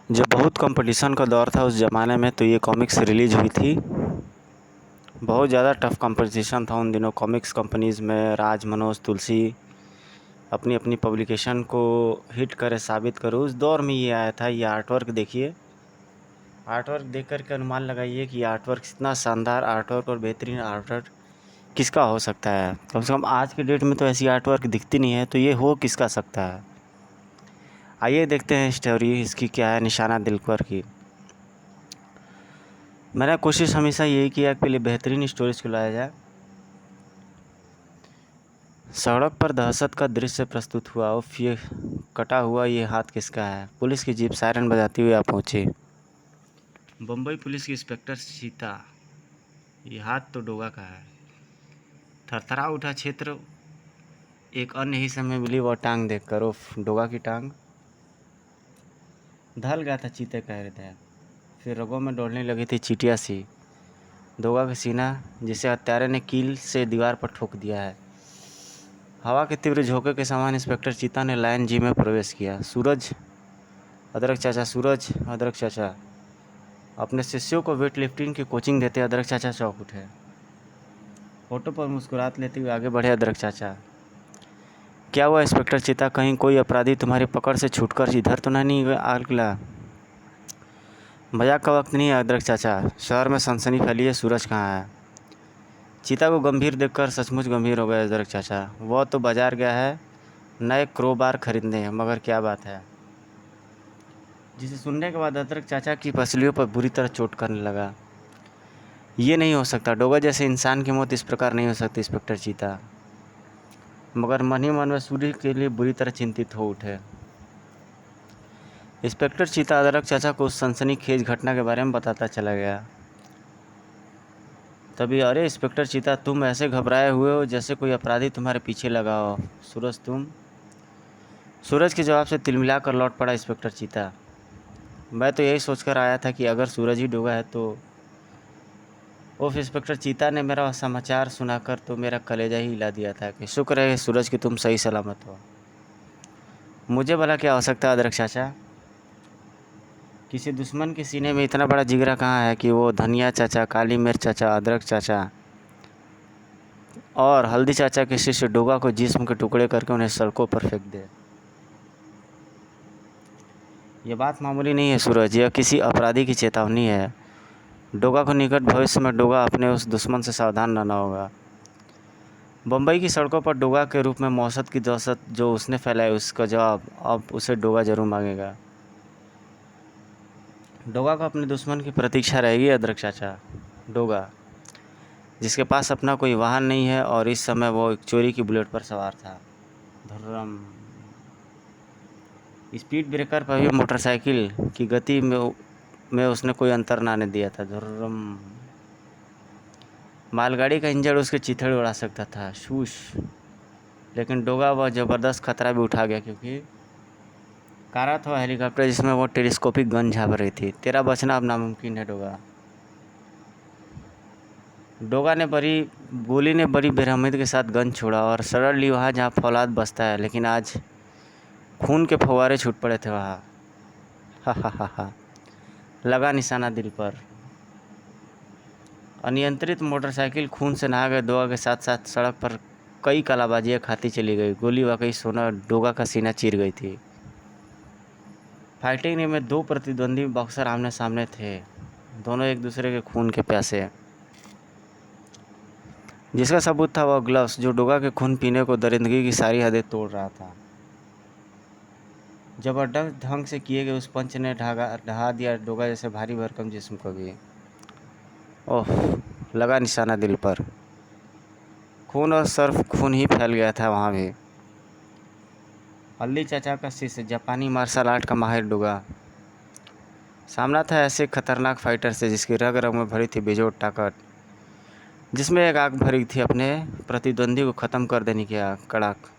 जब बहुत कंपटीशन का दौर था उस ज़माने में, तो ये कॉमिक्स रिलीज़ हुई थी। बहुत ज़्यादा टफ कंपटीशन था उन दिनों कॉमिक्स कंपनीज़ में। राज, मनोज, तुलसी अपनी अपनी पब्लिकेशन को हिट करे, साबित करे। उस दौर में ये आया था। ये आर्टवर्क देखिए, आर्टवर्क देख कर के अनुमान लगाइए कि आर्टवर्क इतना शानदार आर्टवर्क और बेहतरीन आर्टवर्क किसका हो सकता है। कम से कम आज के डेट में तो ऐसी आर्टवर्क दिखती नहीं है, तो ये हो किसका सकता है। आइए देखते हैं स्टोरी इसकी क्या है, निशाना दिल पर की। मैंने कोशिश हमेशा यही किया कि पहले बेहतरीन स्टोरीज को लाया जाए। सड़क पर दहशत का दृश्य प्रस्तुत हुआ। उफ, ये कटा हुआ ये हाथ किसका है। पुलिस की जीप सायरन बजाती हुई आ पहुंची। बम्बई पुलिस की इंस्पेक्टर सीता। ये हाथ तो डोगा का है। थरथरा उठा क्षेत्र। एक अन्य ही समय मिली वह टांग देखकर। उफ, डोगा की टांग। ढल गया था चीते कह रहे थे। फिर रगों में दौड़ने लगी थी चीटियाँ सी। डोगा का सीना जिसे हत्यारे ने कील से दीवार पर ठोक दिया है। हवा के तीव्र झोंके के समान इंस्पेक्टर चीता ने लाइन जी में प्रवेश किया। सूरज, अदरक चाचा, सूरज, अदरक चाचा। अपने शिष्यों को वेट लिफ्टिंग की कोचिंग देते अदरक चाचा चौंक उठे। फोटो पर मुस्कुराहट लेते हुए आगे बढ़े अदरक चाचा। क्या हुआ इंस्पेक्टर चीता, कहीं कोई अपराधी तुम्हारी पकड़ से छूटकर इधर तो नहीं आ निकला। मजाक का वक्त नहीं है अदरक चाचा, शहर में सनसनी फैली है। सूरज कहाँ है। चीता को गंभीर देखकर सचमुच गंभीर हो गए अदरक चाचा। वह तो बाजार गया है नए क्रोबार खरीदने, मगर क्या बात है। जिसे सुनने के बाद अदरक चाचा की पसलियों पर बुरी तरह चोट करने लगा। ये नहीं हो सकता, डोगा जैसे इंसान की मौत इस प्रकार नहीं हो सकती इंस्पेक्टर चीता। मगर मन ही मन में सूर्य के लिए बुरी तरह चिंतित हो उठे। इंस्पेक्टर चीता अदरक चाचा को उस सनसनीखेज घटना के बारे में बताता चला गया। तभी, अरे इंस्पेक्टर चीता, तुम ऐसे घबराए हुए हो जैसे कोई अपराधी तुम्हारे पीछे लगा हो। सूरज, तुम। सूरज के जवाब से तिलमिलाकर लौट पड़ा इंस्पेक्टर चीता। मैं तो यही सोचकर आया था कि अगर सूरज ही डूबा है तो। ओफ, इंस्पेक्टर चीता ने मेरा समाचार सुनाकर तो मेरा कलेजा ही हिला दिया था कि शुक्र है सूरज कि तुम सही सलामत हो। मुझे भला क्या हो सकता है अदरक चाचा। किसी दुश्मन के सीने में इतना बड़ा जिगरा कहाँ है कि वो धनिया चाचा, काली मिर्च चाचा, अदरक चाचा और हल्दी चाचा के शिष्य डोगा को जिस्म के टुकड़े करके उन्हें सड़कों पर फेंक दे। ये बात मामूली नहीं है सूरज, यह किसी अपराधी की चेतावनी है। डोगा को निकट भविष्य में डोगा अपने उस दुश्मन से सावधान रहना होगा। बम्बई की सड़कों पर डोगा के रूप में मौसत की दहशत जो उसने फैलाई, उसका जवाब अब उसे डोगा जरूर मांगेगा। डोगा को अपने दुश्मन की प्रतीक्षा रहेगी अदरक चाचा। डोगा जिसके पास अपना कोई वाहन नहीं है और इस समय वो एक चोरी की बुलेट पर सवार था। धर्रम। स्पीड ब्रेकर पर भी मोटरसाइकिल की गति में उसने कोई अंतर ना आने दिया था। धर्रम। मालगाड़ी का इंजन उसके चिथड़े उड़ा सकता था। शूश। लेकिन डोगा वह ज़बरदस्त खतरा भी उठा गया, क्योंकि कारा था हेलीकॉप्टर जिसमें वो टेलीस्कोपिक गन झाँप रही थी। तेरा बचना अब नामुमकिन है डोगा। डोगा ने गोली ने बड़ी बेरहमती के साथ गन छोड़ा और सड़क ली वहाँ जहाँ फौलाद बसता है, लेकिन आज खून के फव्वारे छूट पड़े थे वहाँ। हा हा हा हा। लगा निशाना दिल पर। अनियंत्रित मोटरसाइकिल खून से नहा गए डोगा के साथ साथ सड़क पर कई कलाबाजियाँ खाती चली गई। गोली वाकई सोना डोगा का सीना चीर गई थी। फाइटिंग में दो प्रतिद्वंदी बॉक्सर आमने सामने थे, दोनों एक दूसरे के खून के प्यासे। जिसका सबूत था वह ग्लव्स जो डोगा के खून पीने को दरिंदगी की सारी हदें तोड़ रहा था। जबरदस्त ढंग से किए गए उस पंच ने ढहा दिया डोगा जैसे भारी भरकम जिस्म को भी। ओह, लगा निशाना दिल पर। खून और सर्फ खून ही फैल गया था वहाँ भी। हल्दी चाचा का शिष्य, जापानी मार्शल आर्ट का माहिर डोगा सामना था ऐसे खतरनाक फाइटर से जिसकी रग रग में भरी थी बेजोड़ ताकत, जिसमें एक आग भरी थी अपने प्रतिद्वंदी को ख़त्म कर देने की आग कड़ाक।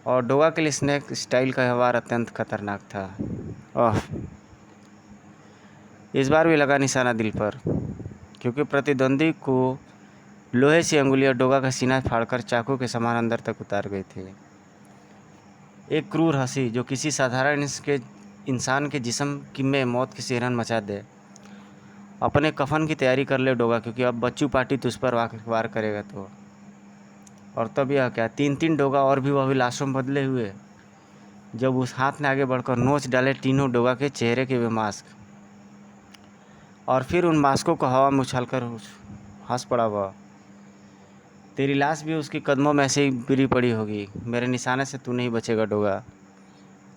और डोगा के लिए स्नेक स्टाइल का व्यवहार अत्यंत खतरनाक था। ओह, इस बार भी लगा निशाना दिल पर, क्योंकि प्रतिद्वंदी को लोहे सी अंगुलियां डोगा का सीना फाड़कर चाकू के समान अंदर तक उतार गई थी। एक क्रूर हंसी जो किसी साधारण इंसान के इंसान के जिस्म की में मौत की सिहरन मचा दे। अपने कफन की तैयारी कर ले डोगा, क्योंकि अब बच्चू पार्टी तुझ पर वार करेगा तो। और तब यह क्या, 3-3 डोगा और भी, वह भी लाशों में बदले हुए। जब उस हाथ ने आगे बढ़कर नोच डाले तीनों डोगा के चेहरे के वे मास्क, और फिर उन मास्कों को हवा में उछालकर हंस पड़ा वह। तेरी लाश भी उसके कदमों में ऐसे ही गिरी पड़ी होगी। मेरे निशाने से तू नहीं बचेगा डोगा।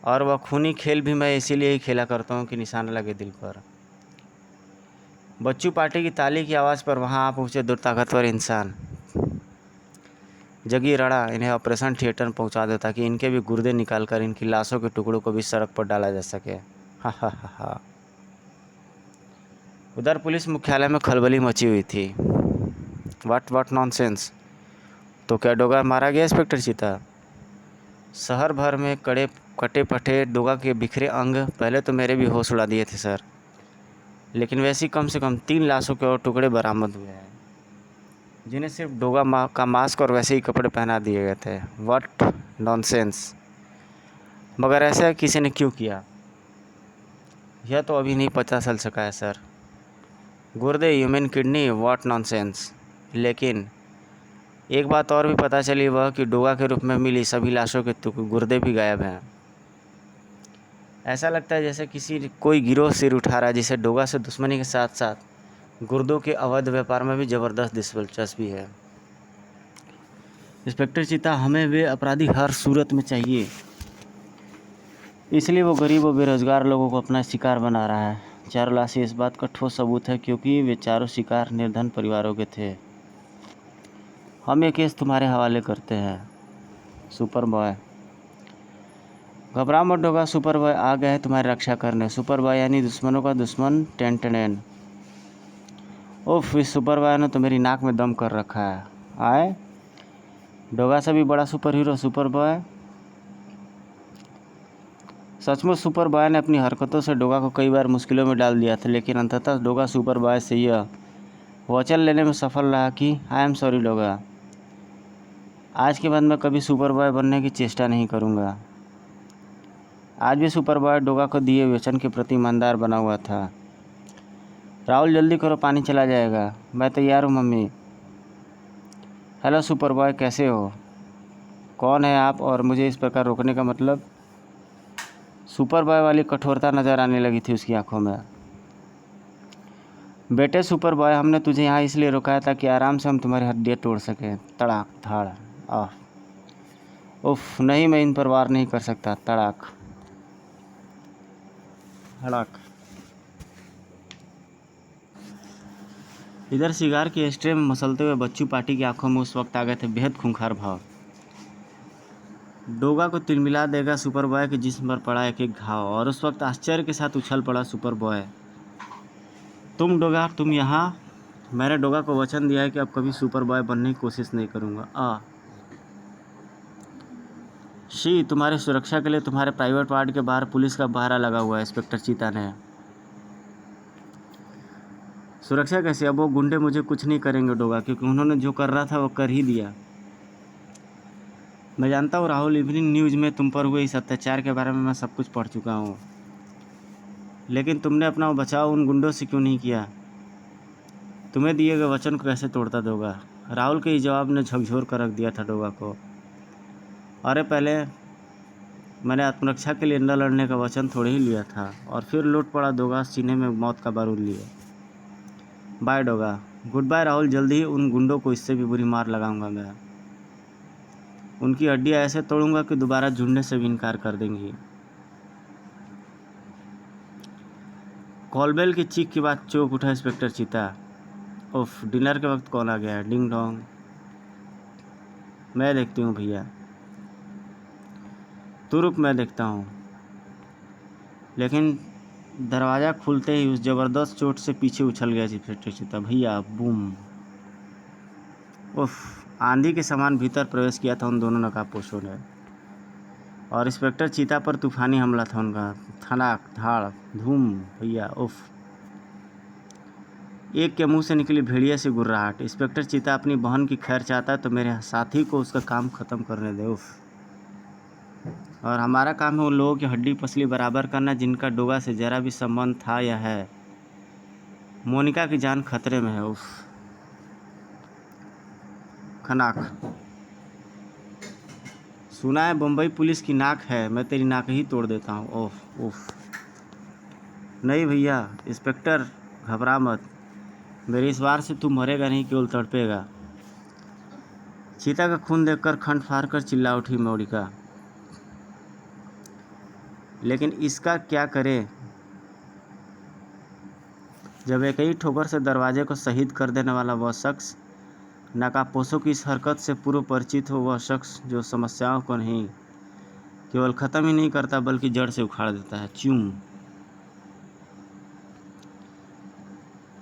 और वह खूनी खेल भी मैं इसीलिए ही खेला करता हूँ कि निशाना लगे दिल पर। बच्चू पार्टी की ताली की आवाज़ पर वहाँ आ पहुँचे दो ताकतवर इंसान। जगी रड़ा इन्हें ऑपरेशन थिएटर में पहुँचा दो, ताकि इनके भी गुर्दे निकालकर इनकी लाशों के टुकड़ों को भी सड़क पर डाला जा सके। हा हा हा हा। उधर पुलिस मुख्यालय में खलबली मची हुई थी। What nonsense. तो क्या डोगा मारा गया इंस्पेक्टर चीता? शहर भर में कटे पटे डोगा के बिखरे अंग पहले तो मेरे भी होश उड़ा दिए थे सर, लेकिन वैसी कम से कम 3 लाशों के और टुकड़े बरामद हुए हैं, जिन्हें सिर्फ डोगा का मास्क और वैसे ही कपड़े पहना दिए गए थे। What nonsense. मगर ऐसा किसी ने क्यों किया, यह तो अभी नहीं पता चल सका है सर। गुर्दे, ह्यूमन किडनी, व्हाट नॉनसेंस। लेकिन एक बात और भी पता चली, वह कि डोगा के रूप में मिली सभी लाशों के गुर्दे भी गायब हैं। ऐसा लगता है जैसे कोई गिरोह सिर उठा रहा है, जिसे डोगा से दुश्मनी के साथ साथ गुर्दों के अवैध व्यापार में भी ज़बरदस्त दिलचस्पी है। इंस्पेक्टर चीता, हमें वे अपराधी हर सूरत में चाहिए, इसलिए वो गरीब और बेरोजगार लोगों को अपना शिकार बना रहा है। 4 लाशें इस बात का ठोस सबूत है, क्योंकि वे चारों शिकार निर्धन परिवारों के थे। हम ये केस तुम्हारे हवाले करते हैं सुपर बॉय। घबरा मत डोगा, सुपर बॉय आ गया है तुम्हारी रक्षा करने। सुपर बॉय यानी दुश्मनों का दुश्मन टेन। ओफ, इस सुपर बॉय ने तो मेरी नाक में दम कर रखा है। आए डोगा से भी बड़ा सुपर हीरो सुपर बॉय। सचमुच सुपर बॉय ने अपनी हरकतों से डोगा को कई बार मुश्किलों में डाल दिया था, लेकिन अंततः डोगा सुपर बॉय से यह वचन लेने में सफल रहा कि आई एम सॉरी डोगा, आज के बाद मैं कभी सुपर बॉय बनने की चेष्टा नहीं करूँगा। आज भी सुपर बॉय डोगा को दिए वचन के प्रति ईमानदार बना हुआ था। राहुल जल्दी करो, पानी चला जाएगा। मैं तैयार हूँ मम्मी। हेलो सुपर बॉय, कैसे हो? कौन है आप और मुझे इस प्रकार रोकने का मतलब? सुपर बॉय वाली कठोरता नज़र आने लगी थी उसकी आंखों में। बेटे सुपर बॉय, हमने तुझे यहाँ इसलिए रोका है ताकि आराम से हम तुम्हारी हड्डियाँ तोड़ सकें। तड़ाक धाड़। आह, उफ, नहीं, मैं इन पर वार नहीं कर सकता। तड़ाक हड़ाक। इधर सिगार की एस्ट्रे में मसलते हुए बच्चू पार्टी की आंखों में उस वक्त आ गए थे बेहद खूंखार भाव। डोगा को तिलमिला देगा सुपर बॉय के जिस्म पर पड़ा एक एक घाव, और उस वक्त आश्चर्य के साथ उछल पड़ा सुपर बॉय। तुम डोगा, तुम यहाँ? मैंने डोगा को वचन दिया है कि अब कभी सुपर बॉय बनने की कोशिश नहीं करूँगा। शी, तुम्हारी सुरक्षा के लिए तुम्हारे प्राइवेट वार्ड के बाहर पुलिस का पहरा लगा हुआ है, इंस्पेक्टर चीता ने। सुरक्षा कैसे? अब वो गुंडे मुझे कुछ नहीं करेंगे डोगा, क्योंकि उन्होंने जो कर रहा था वो कर ही दिया। मैं जानता हूँ राहुल, इवनिंग न्यूज़ में तुम पर हुए इस अत्याचार के बारे में मैं सब कुछ पढ़ चुका हूँ, लेकिन तुमने अपना बचाव उन गुंडों से क्यों नहीं किया? तुम्हें दिए गए वचन को कैसे तोड़ता डोगा? राहुल के इस जवाब ने झकझोर कर रख दिया था डोगा को। अरे पहले मैंने आत्मरक्षा के लिए न लड़ने का वचन थोड़े ही लिया था। और फिर लौट पड़ा डोगा सीने में मौत का बारूद लिए। Bye Doga. Good bye Rahul, जल्दी ही उन गुंडों को इससे भी बुरी मार लगाऊंगा मैं। उनकी हड्डियाँ ऐसे तोड़ूंगा कि दोबारा जुड़ने से भी इनकार कर देंगी। कॉलबेल की चीख की बात चौंक उठा इंस्पेक्टर चीता। उफ, डिनर के वक्त कौन आ गया है? Ding dong. मैं देखती हूँ भैया। तू रुक, मैं देखता हूँ। लेकिन दरवाज़ा खुलते ही उस ज़बरदस्त चोट से पीछे उछल गया इंस्पेक्टर चीता। भैया, बूम। उफ, आंधी के समान भीतर प्रवेश किया था उन दोनों नकाबपोशों ने, और इंस्पेक्टर चीता पर तूफानी हमला था उनका। धड़ाक धाड़ धूम। भैया, उफ। एक के मुंह से निकली भेड़िए से गुर्राहट। इंस्पेक्टर चीता अपनी बहन की खैर चाहता है तो मेरे साथी को उसका काम ख़त्म करने दे। उफ। और हमारा काम है उन लोगों की हड्डी पसली बराबर करना जिनका डोगा से ज़रा भी संबंध था या है। मोनिका की जान खतरे में है। उफ, खनाक। सुना है बम्बई पुलिस की नाक है, मैं तेरी नाक ही तोड़ देता हूँ। ओह उफ। नहीं भैया इंस्पेक्टर, घबरा मत, मेरे इस वार से तू मरेगा नहीं, केवल तड़पेगा। चीता का खून देखकर खंड फाड़ कर चिल्ला उठी मोनिका। लेकिन इसका क्या करे, जब एक ही ठोकर से दरवाजे को शहीद कर देने वाला वह शख्स, नाकापोशों की इस हरकत से पूर्व परिचित हो, वह शख्स जो समस्याओं को नहीं केवल ख़त्म ही नहीं करता बल्कि जड़ से उखाड़ देता है। च्यूं।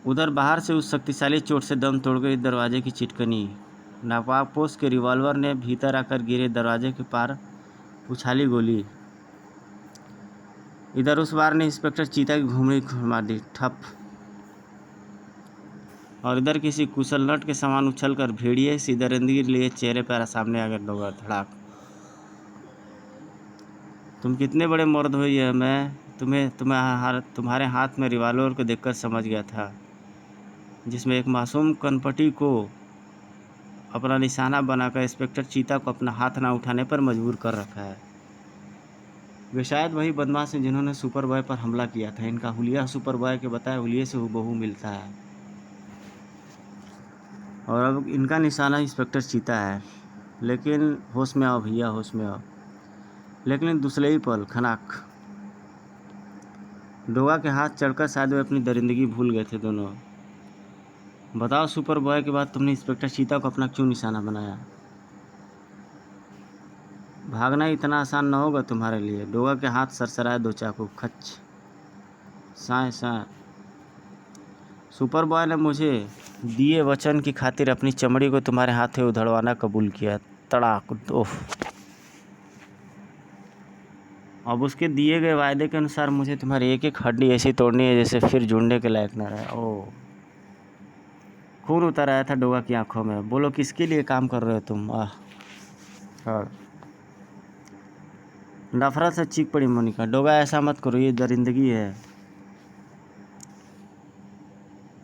उधर बाहर से उस शक्तिशाली चोट से दम तोड़ गई दरवाजे की चिटकनी। नाकापोश के रिवॉल्वर ने भीतर आकर गिरे दरवाजे के पार उछाली गोली। इधर उस वार ने इंस्पेक्टर चीता की घुमड़ी मार दी, ठप। और इधर किसी कुशल नट के समान उछलकर भेड़िए सी दरिंदगी लिए चेहरे पर सामने आ गया डोगा। धड़ाक। तुम कितने बड़े मर्द हो, यह मैं तुम्हारे हाथ में रिवॉल्वर को देखकर समझ गया था, जिसमें एक मासूम कनपटी को अपना निशाना बनाकर इंस्पेक्टर चीता को अपना हाथ ना उठाने पर मजबूर कर रखा है। वे शायद वही बदमाश हैं जिन्होंने सुपर बॉय पर हमला किया था। इनका हुलिया सुपर बॉय के बताए हुलिये से हूबहू मिलता है, और अब इनका निशाना इंस्पेक्टर चीता है। लेकिन होश में आओ भैया, होश में आओ। लेकिन दूसरे ही पल खनाक, डोगा के हाथ चढ़कर शायद वे अपनी दरिंदगी भूल गए थे दोनों। बताओ सुपर बॉय के बाद तुमने इंस्पेक्टर चीता को अपना क्यों निशाना बनाया? भागना इतना आसान न होगा तुम्हारे लिए। डोगा के हाथ सरसराए दो चाकू, खच, साए साए। सुपर बॉय ने मुझे दिए वचन की खातिर अपनी चमड़ी को तुम्हारे हाथ से उधड़वाना कबूल किया। तड़ाक। ओह। अब उसके दिए गए वायदे के अनुसार मुझे तुम्हारी एक एक हड्डी ऐसी तोड़नी है जैसे फिर जुड़ने के लायक न रहे। ओह। खून उतर आया था डोगा की आंखों में। बोलो किसके लिए काम कर रहे हो तुम? और नफरत से चीख पड़ी मोनिका। डोगा ऐसा मत करो, ये दरिंदगी है।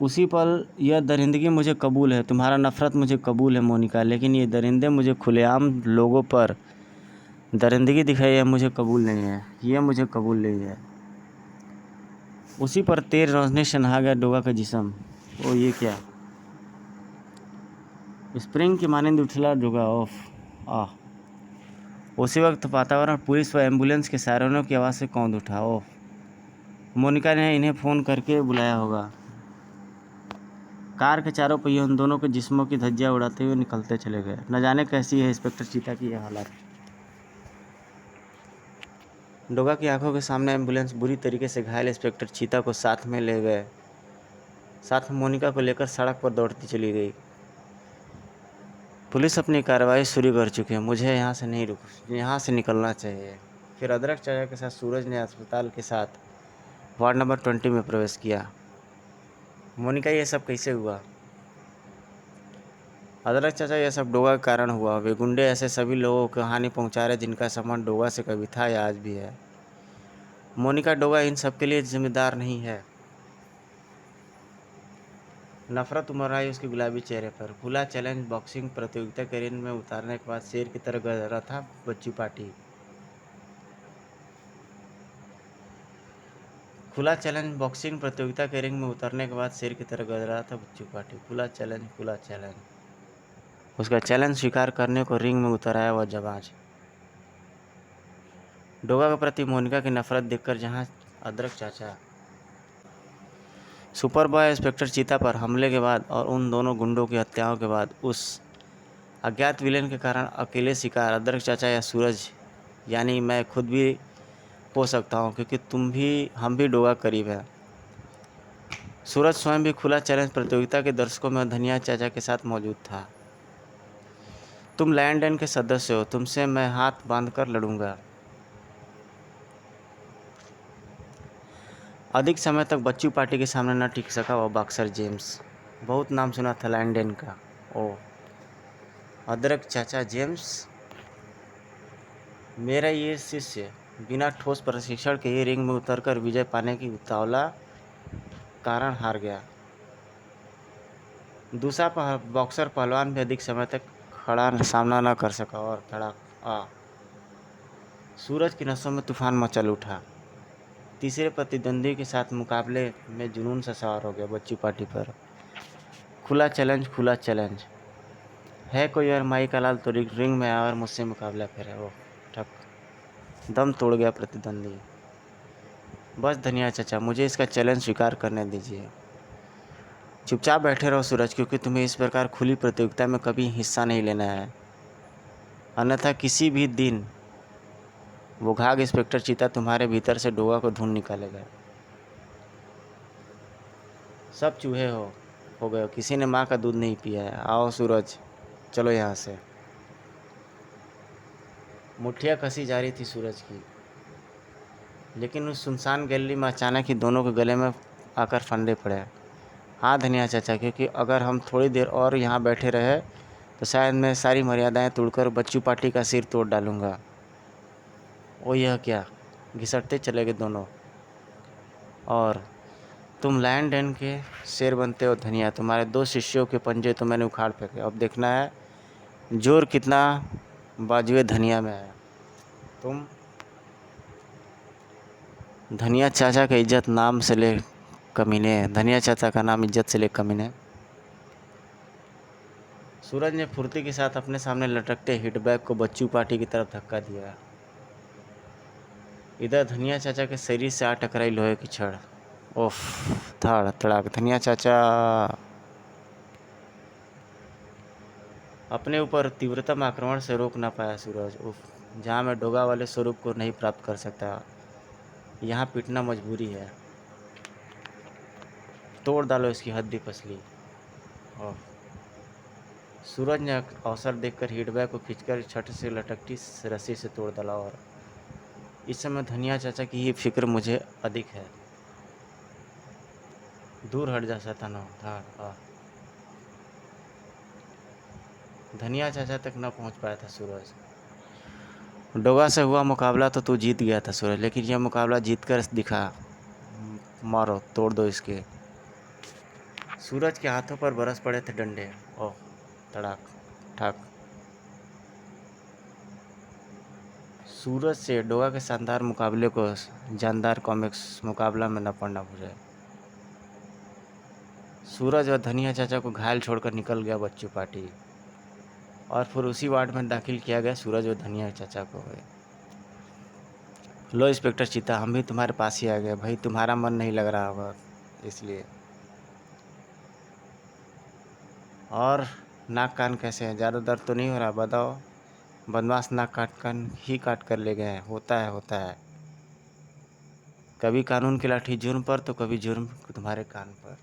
उसी पल यह दरिंदगी मुझे कबूल है, तुम्हारा नफरत मुझे कबूल है मोनिका, लेकिन ये दरिंदे मुझे खुलेआम लोगों पर दरिंदगी दिखाई है मुझे कबूल नहीं है, ये मुझे कबूल नहीं है। उसी पर तेज रोशनी से नहा गया डोगा का जिस्म। ओ ये क्या? स्प्रिंग की मानंद उछला डोगा। ऑफ। आह। उसी वक्त वातावरण पुलिस व एम्बुलेंस के सायरनों की आवाज़ से कौंध उठा। ओह, मोनिका ने इन्हें फ़ोन करके बुलाया होगा। कार के चारों पहिए उन दोनों के जिस्मों की धज्जियां उड़ाते हुए निकलते चले गए। न जाने कैसी है इंस्पेक्टर चीता की यह हालत। डोगा की आंखों के सामने एम्बुलेंस बुरी तरीके से घायल इंस्पेक्टर चीता को साथ में ले गए। साथ में मोनिका को लेकर सड़क पर दौड़ती चली गई। पुलिस अपनी कार्रवाई शुरू कर चुकी है, मुझे यहाँ से निकलना चाहिए। फिर अदरक चाचा के साथ सूरज ने अस्पताल के साथ वार्ड नंबर 20 में प्रवेश किया। मोनिका ये सब कैसे हुआ? अदरक चाचा यह सब डोगा के कारण हुआ। वे गुंडे ऐसे सभी लोगों को हानि पहुंचा रहे जिनका संबंध डोगा से कभी था या आज भी है। मोनिका, डोगा इन सब के लिए जिम्मेदार नहीं है। नफरत उमड़ आई उसके गुलाबी चेहरे पर। खुला चैलेंज बॉक्सिंग प्रतियोगिता के रिंग में उतारने के बाद शेर की तरह गरजा था बच्चू पार्टी। खुला चैलेंज बॉक्सिंग प्रतियोगिता के रिंग में उतरने के बाद शेर की तरह गरज रहा था बच्चू पार्टी। खुला चैलेंज, खुला चैलेंज। उसका चैलेंज स्वीकार करने को रिंग में उतर आया वह जबाज। डोगा के प्रति मोनिका की नफरत देखकर जहां अदरक चाचा सुपर बॉय इंस्पेक्टर चीता पर हमले के बाद और उन दोनों गुंडों की हत्याओं के बाद उस अज्ञात विलेन के कारण अकेले शिकार अदरक चाचा या सूरज यानी मैं खुद भी हो सकता हूँ, क्योंकि हम भी डोगा करीब है। सूरज स्वयं भी खुला चैलेंज प्रतियोगिता के दर्शकों में धनिया चाचा के साथ मौजूद था। तुम लैंडन के सदस्य हो, तुमसे मैं हाथ बांधकर लड़ूंगा। अधिक समय तक बच्चू पार्टी के सामने न टिक सका वह बॉक्सर जेम्स। बहुत नाम सुना था लैंडन का। ओ, अदरक चाचा जेम्स। मेरा ये शिष्य बिना ठोस प्रशिक्षण के ही रिंग में उतरकर विजय पाने की उतावला कारण हार गया। दूसरा बॉक्सर पहलवान भी अधिक समय तक खड़ा सामना न कर सका और धड़ाक आ सूरज की नसों में तूफान मचल उठा। तीसरे प्रतिद्वंदी के साथ मुकाबले में जुनून से सवार हो गया बच्चू पार्टी पर। खुला चैलेंज है कोई और माई का लाल तो रिंग में आया और मुझसे मुकाबला करे। ओह ठक दम तोड़ गया प्रतिद्वंदी। बस धनिया चाचा, मुझे इसका चैलेंज स्वीकार करने दीजिए। चुपचाप बैठे रहो सूरज, क्योंकि तुम्हें इस प्रकार खुली प्रतियोगिता में कभी हिस्सा नहीं लेना है, अन्यथा किसी भी दिन वो घाघ इंस्पेक्टर चीता तुम्हारे भीतर से डोगा को ढूंढ निकालेगा। सब चूहे हो गए, किसी ने माँ का दूध नहीं पिया है। आओ सूरज, चलो यहाँ से। मुठ्ठियाँ कसी जा रही थी सूरज की, लेकिन उस सुनसान गैलरी में अचानक ही दोनों के गले में आकर फंदे पड़े। हाँ धनिया चाचा, क्योंकि अगर हम थोड़ी देर और यहाँ बैठे रहे तो शायद मैं सारी मर्यादाएं तोड़कर बच्चू पार्टी का सिर तोड़ डालूँगा। ओ यह क्या! घिसटते चले गए दोनों। और तुम लायन डेन के शेर बनते हो धनिया, तुम्हारे 2 शिष्यों के पंजे तो मैंने उखाड़ फेंके, अब देखना है जोर कितना बाजुए धनिया में है। तुम धनिया चाचा का इज्जत नाम से ले कमीने, धनिया चाचा का नाम इज्जत से ले कमीने। सूरज ने फुर्ती के साथ अपने सामने लटकते हिटबैग को बच्चू पार्टी की तरफ धक्का दिया। इधर धनिया चाचा के शरीर से आ टकराई लोहे की छड़। ओफ! धड़ धड़ाक। धनिया चाचा अपने ऊपर तीव्रतम आक्रमण से रोक ना पाया सूरज। उफ! जहाँ मैं डोगा वाले स्वरूप को नहीं प्राप्त कर सकता, यहाँ पीटना मजबूरी है। तोड़ डालो इसकी हड्डी पसली। ओह! सूरज ने अवसर देखकर हिटबैग को खींचकर छठ से लटकती रस्सी से तोड़ डाला। और इस समय धनिया चाचा की ही फिक्र मुझे अधिक है। दूर हट जा शैतानो। धाड़। धनिया चाचा तक न पहुंच पाया था सूरज। डोगा से हुआ मुकाबला तो तू जीत गया था सूरज, लेकिन यह मुकाबला जीत कर दिखा। मारो, तोड़ दो इसके। सूरज के हाथों पर बरस पड़े थे डंडे। ओह! तड़ाक ठाक। सूरज से डोगा के शानदार मुकाबले को जानदार कॉमिक्स मुकाबला में न पड़ना भूले। सूरज और धनिया चाचा को घायल छोड़कर निकल गया बच्चू पार्टी, और फिर उसी वार्ड में दाखिल किया गया सूरज और धनिया चाचा को। लो इंस्पेक्टर चीता, हम भी तुम्हारे पास ही आ गए भाई, तुम्हारा मन नहीं लग रहा होगा इसलिए। और नाक कान कैसे हैं? ज़्यादा दर्द तो नहीं हो रहा? बताओ। बदमाश नाक काट कर ले गए हैं। होता है। कभी कानून की लाठी जुर्म पर तो कभी जुर्म तुम्हारे कान पर।